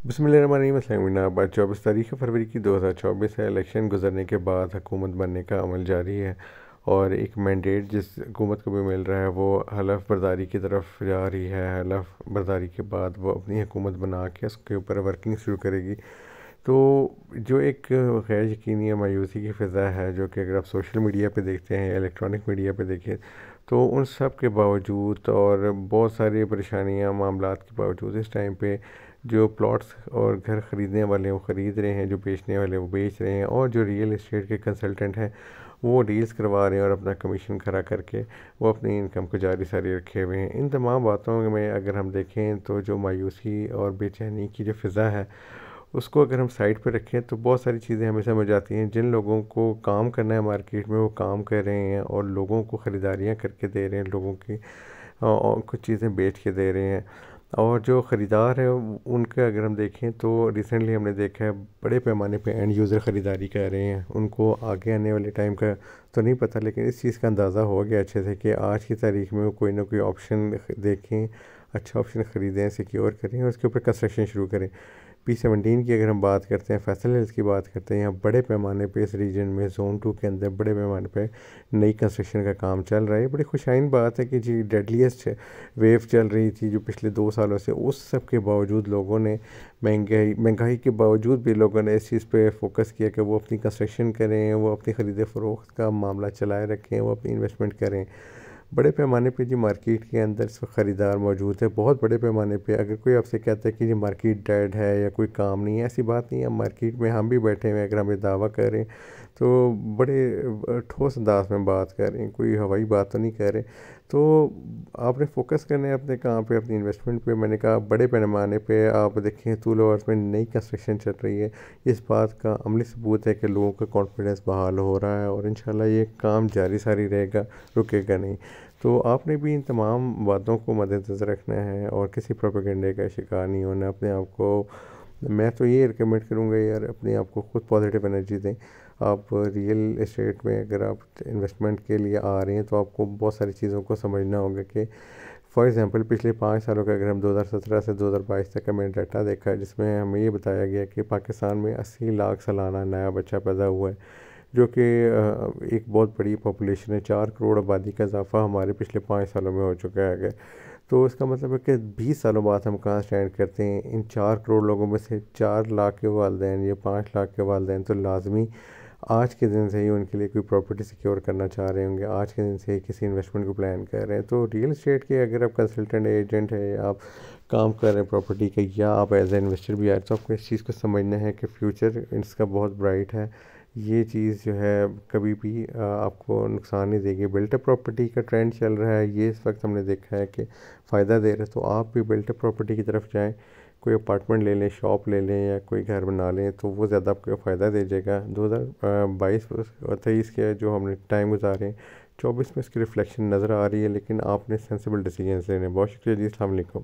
बिस्मिल्लाहिर्रहमानिर्रहीम। आज 24 तारीख फरवरी की 2024 है। इलेक्शन गुजरने के बाद हुकूमत बनने का अमल जारी है और एक मैंडेट जिस हुकूमत को भी मिल रहा है वो हलफ बर्दारी की तरफ जा रही है। हलफ बर्दारी के बाद वो अपनी हुकूमत बना के उसके ऊपर वर्किंग शुरू करेगी। तो जो एक गैर यकीनी या मायूसी की फ़िज़ा है, जो कि अगर आप सोशल मीडिया पे देखते हैं या इलेक्ट्रॉनिक मीडिया पे देखें, तो उन सब के बावजूद और बहुत सारी परेशानियां मामलात के बावजूद इस टाइम पे जो प्लॉट्स और घर ख़रीदने वाले हैं वो ख़रीद रहे हैं, जो बेचने वाले वो बेच रहे हैं, और जो रियल इस्टेट के कंसल्टेंट हैं वो डील्स करवा रहे हैं और अपना कमीशन खरा करके वो अपनी इनकम को जारी सारी रखे हुए हैं। इन तमाम बातों में अगर हम देखें तो जो मायूसी और बेचैनी की जो फ़िज़ा है उसको अगर हम साइड पे रखें तो बहुत सारी चीज़ें हमें समझ आती हैं। जिन लोगों को काम करना है मार्केट में वो काम कर रहे हैं और लोगों को ख़रीदारियाँ करके दे रहे हैं, लोगों की और कुछ चीज़ें बेच के दे रहे हैं। और जो ख़रीदार है उनका अगर हम देखें तो रिसेंटली हमने देखा है बड़े पैमाने पे एंड यूज़र ख़रीदारी कर रहे हैं। उनको आगे आने वाले टाइम का तो नहीं पता, लेकिन इस चीज़ का अंदाज़ा हो गया अच्छे से कि आज की तारीख में वो कोई ना कोई ऑप्शन देखें, अच्छा ऑप्शन ख़रीदें, सिक्योर करें और उसके ऊपर कंस्ट्रक्शन शुरू करें। P17 की अगर हम बात करते हैं, फैसल हिल्स की बात करते हैं, यहाँ बड़े पैमाने पे इस रीजन में ज़ोन 2 के अंदर बड़े पैमाने पे नई कंस्ट्रक्शन का काम चल रहा है। बड़ी खुशाइन बात है कि जी डेडलीस्ट वेव चल रही थी जो पिछले 2 सालों से, उस सब के बावजूद लोगों ने महंगाई के बावजूद भी लोगों ने इस चीज़ पे फोकस किया कि वो अपनी कंस्ट्रक्शन करें, वो अपनी ख़रीद फ़रोख्त का मामला चलाए रखें, वो अपनी इन्वेस्टमेंट करें। बड़े पैमाने पे जी मार्केट के अंदर इस वक्त ख़रीदार मौजूद है, बहुत बड़े पैमाने पे। अगर कोई आपसे कहता है कि जी मार्केट डेड है या कोई काम नहीं है, ऐसी बात नहीं है। मार्केट में हम भी बैठे हुए हैं, अगर हम ये दावा करें तो बड़े ठोस अंदाज में बात कर रहे हैं, कोई हवाई बात तो नहीं कर रहे। तो आपने फोकस करना है अपने काम पे, अपनी इन्वेस्टमेंट पे। मैंने कहा बड़े पैमाने पे आप देखें तूल और में नई कंस्ट्रक्शन चल रही है। इस बात का अमली सबूत है कि लोगों का कॉन्फिडेंस बहाल हो रहा है और इंशाल्लाह ये काम जारी सारी रहेगा, रुकेगा नहीं। तो आपने भी इन तमाम बातों को मद्देनज़र रखना है और किसी प्रोपेगेंडे का शिकार नहीं होना। अपने आप को मैं तो ये रिकमेंड करूँगा यार, अपने आप को खुद पॉजिटिव एनर्जी दें। आप रियल एस्टेट में अगर आप इन्वेस्टमेंट के लिए आ रहे हैं तो आपको बहुत सारी चीज़ों को समझना होगा कि फॉर एग्ज़ाम्पल पिछले 5 सालों का अगर हम 2017 से 2022 तक का मैंने डाटा देखा है, जिसमें हमें ये बताया गया कि पाकिस्तान में 80 लाख सालाना नया बच्चा पैदा हुआ है, जो कि एक बहुत बड़ी पॉपुलेशन है। 4 करोड़ आबादी का इजाफा हमारे पिछले 5 सालों में हो चुका है। अगर तो इसका मतलब है कि 20 सालों बाद हम कहाँ स्टैंड करते हैं। इन 4 करोड़ लोगों में से 4 लाख के वालिदैन या 5 लाख के वालिदैन तो लाजमी आज के दिन से ही उनके लिए कोई प्रॉपर्टी सिक्योर करना चाह रहे होंगे, आज के दिन से ही किसी इन्वेस्टमेंट को प्लान कर रहे हैं। तो रियल इस्टेट के अगर आप कंसल्टेंट एजेंट है या आप काम कर रहे हैं प्रॉपर्टी का, या आप एज ए इन्वेस्टर भी आए, तो आपको इस चीज़ को समझना है कि फ्यूचर इसका बहुत ब्राइट है। ये चीज़ जो है कभी भी आपको नुकसान नहीं देगी। बिल्टअप प्रॉपर्टी का ट्रेंड चल रहा है, ये इस वक्त हमने देखा है कि फ़ायदा दे रहा है। तो आप भी बिल्टअप प्रॉपर्टी की तरफ जाएं, कोई अपार्टमेंट ले लें, शॉप ले लें या कोई घर बना लें, तो वो ज़्यादा आपको फ़ायदा दे जाएगा। 2022 और 23 के जो हमने टाइम गुजारे, 24 में इसकी रिफ्लेक्शन नज़र आ रही है, लेकिन आपने सेंसिबल डिसीजन लेने। बहुत शुक्रिया जी, अस्सलाम वालेकुम।